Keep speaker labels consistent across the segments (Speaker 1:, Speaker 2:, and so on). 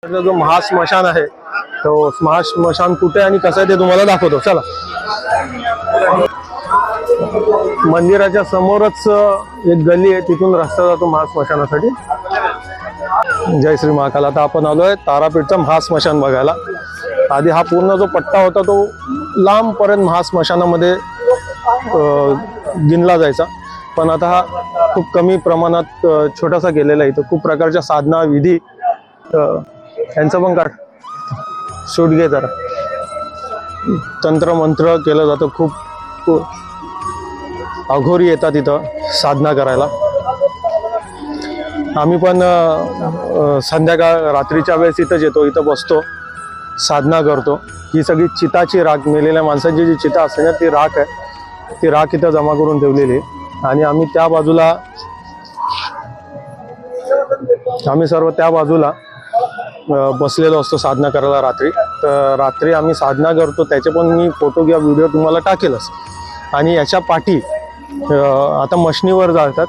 Speaker 1: जो महास्मशान आहे तो महास्मशान कुठे आणि कसं आहे ते तुम्हाला दाखवतो. चला. मंदिराच्या समोरच एक गल्ली आहे, तिथून रस्ता जातो महास्मशानासाठी. जय श्री महाकाल. आता आपण आलोय तारापीठचा महास्मशान बघायला. आधी हा पूर्ण जो पट्टा होता तो लांबपर्यंत महास्मशानामध्ये गिनला जायचा, पण आता हा खूप कमी प्रमाणात छोटासा केलेला आहे. इथं खूप प्रकारच्या साधना विधी यांचं पण काढ शूट घे जरा. तंत्र मंत्र केलं जातं. खूप अघोरी येतात इथं साधना करायला. आम्ही पण संध्याकाळ रात्रीच्या वेळेस इथंच येतो, इथं बसतो, साधना करतो. ही सगळी चिताची राख, मेलेल्या माणसाची जी चिता असते ना ती राख आहे, ती राख इथं जमा करून ठेवलेली आहे. आणि आम्ही सर्व त्या बाजूला बसलेलो असतो साधना करायला रात्री. तर रात्री आम्ही साधना करतो, त्याचे पण मी फोटो किंवा व्हिडिओ तुम्हाला टाकेलच. आणि याच्या पाठी आता मशनीवर जाळतात,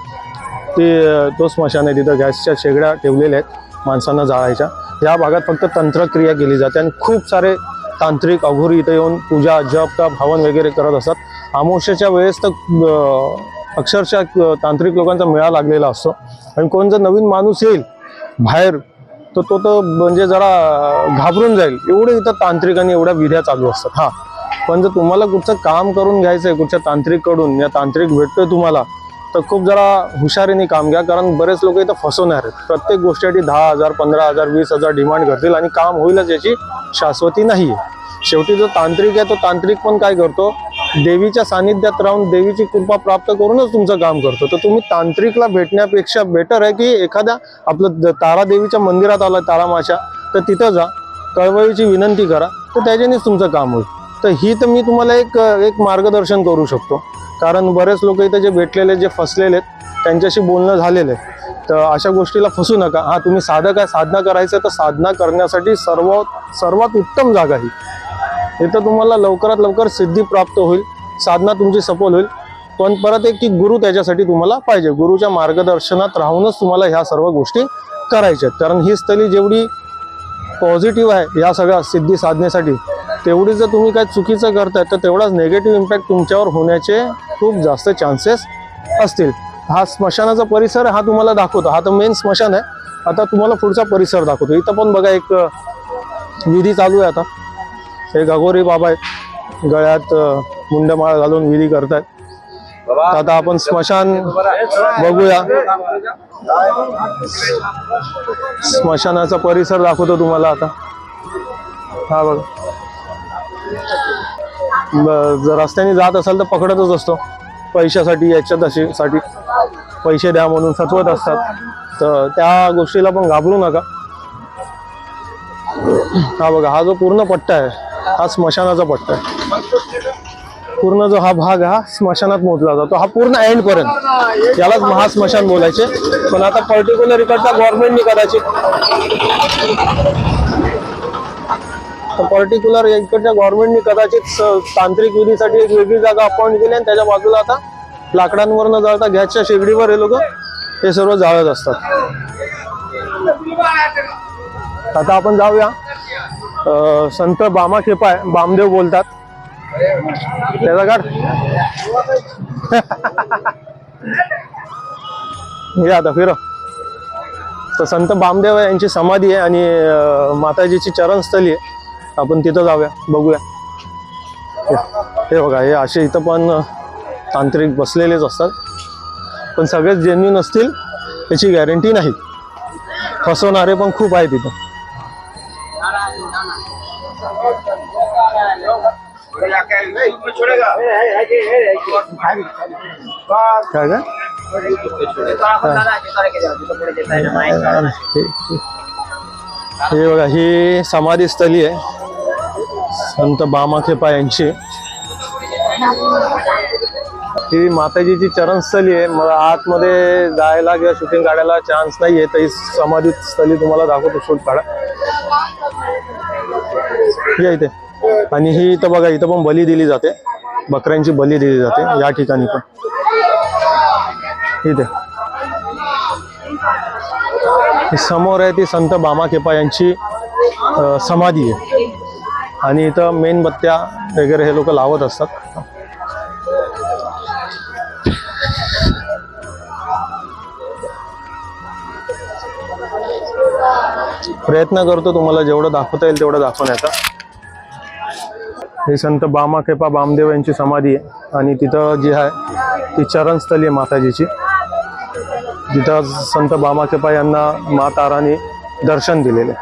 Speaker 1: तो स्मशान आहे. तिथं गॅसच्या शेगड्या ठेवलेल्या आहेत माणसांना जाळायच्या. या भागात फक्त तंत्रक्रिया केली जाते आणि खूप सारे तांत्रिक अघोरी इथं येऊन पूजा जप तप हवन वगैरे करत असतात. अमावस्येच्या वेळेस तर अक्षरशः तांत्रिक लोकांचा मेळा लागलेला असतो. आणि कोण जर नवीन माणूस येईल बाहेर तो म्हणजे जरा घाबरून जाईल, एवढे इथं तांत्रिक आणि एवढ्या विद्या चालू असतात. हा, पण जर तुम्हाला कुठचं काम करून घ्यायचं आहे कुठच्या तांत्रिककडून, या तांत्रिक भेटतोय तुम्हाला, तर खूप जरा हुशारीने काम घ्या. कारण बरेच लोक इथं फसवणार आहेत. प्रत्येक गोष्टीसाठी 10,000 15,000 20,000 डिमांड करतील आणि काम होईलच याची शाश्वती नाही आहे. शेवटी जो तांत्रिक आहे तो तांत्रिक पण काय करतो, देवीच्या सानिध्यात राहून देवीची कृपा प्राप्त करूनच तुमचं काम करतो. तर तुम्ही तांत्रिकला भेटण्यापेक्षा बेटर आहे की एखाद्या आपलं तारा देवीच्या मंदिरात आला तारामाच्या, तर तिथं जा, कळवळीची विनंती करा, तर त्याच्यानेच तुमचं काम होईल. तर ही तर मी तुम्हाला एक मार्गदर्शन करू शकतो. कारण बरेच लोक इथं जे भेटलेले, जे फसलेले आहेत, त्यांच्याशी बोलणं झालेलं आहे. तर अशा गोष्टीला फसू नका. हा, तुम्ही साधना करायचं तर साधना करण्यासाठी सर्वात उत्तम जागा ही. इथं तुम्हाला लवकरात लवकर सिद्धी प्राप्त होईल, साधना तुमची सफल होईल. पण परत एक की गुरु त्याच्यासाठी तुम्हाला पाहिजे. गुरुच्या मार्गदर्शनात राहूनच तुम्हाला ह्या सर्व गोष्टी करायच्या आहेत. कारण ही स्थली जेवढी पॉझिटिव्ह आहे या सगळ्या सिद्धी साधनेसाठी, तेवढी जर तुम्ही काय चुकीचं करताय तर तेवढाच निगेटिव्ह इम्पॅक्ट तुमच्यावर होण्याचे खूप जास्त चान्सेस असतील. हा स्मशानाचा परिसर हा तुम्हाला दाखवतो. हा तर मेन स्मशान आहे. आता तुम्हाला पुढचा परिसर दाखवतो. इथं पण बघा एक विधी चालू आहे. आता एक अघोरी बाबा आहेत, गळ्यात मुंडमाळ घालून विधी करतायत. आता आपण स्मशान बघूया. स्मशानाचा परिसर दाखवतो तुम्हाला आता. हा बघा, जर रस्त्याने जात असाल तर पकडतच असतो पैशासाठी, याच्यासाठी पैसे द्या म्हणून सतवत असतात. तर त्या गोष्टीला पण घाबरू नका. हा बघा, हा जो पूर्ण पट्टा आहे हा स्मशानाचा पट्टा आहे. पूर्ण जो हा भाग हा स्मशानात मोजला जातो. हा पूर्ण एंड पर्यंत यालाच महास्मशान बोलायचे. पण आता पर्टिक्युलर इकडच्या गव्हर्नमेंटनी कदाचित तांत्रिक विधीसाठी एक वेगळी जागा अपॉइंट केली आणि त्याच्या बाजूला आता लाकडांवर न जाळता गॅसच्या शेगडीवर हे लोक हे सर्व जाळत असतात. आता आपण जाऊया. संत बामाखेपा बामदेव बोलतात त्याचा काढ. हे आता फिरव. तर संत बामदेव यांची समाधी आहे आणि माताजीची चरणस्थली आहे. आपण तिथं जाऊया, बघूया. हे बघा, हे असे इथं पण तांत्रिक बसलेलेच असतात, पण सगळेच जेन्युइन असतील याची गॅरंटी नाही. फसवणारे पण खूप आहेत इथं. काय का हे बघा, ही समाधी स्थली आहे संत बामाखेपा यांची. ही माताजीची चरणस्थली आहे. मला आतमध्ये जायला किंवा शूटिंग काढायला चान्स नाही आहे, तर ही समाधी स्थली तुम्हाला दाखवतो. शूट काढा या इथे. आणि ही इथं बघा, इथं पण बली दिली जाते, बकऱ्यांची बली दिली जाते या ठिकाणी पण. इथे समोर आहे ती संत बामाखेपा यांची समाधी आहे आणि इथं मेणबत्त्या वगैरे हे लोक लावत असतात. प्रयत्न करतो तुम्हाला जेवढं दाखवता येईल तेवढं दाखवण्याचा. हे संत बामाखेपा बामदेव यांची समाधी आहे आणि तिथं जी आहे ती चरणस्थली आहे माताजीची. जिथं संत बामाखेपा यांना मा ताराने दर्शन दिलेले.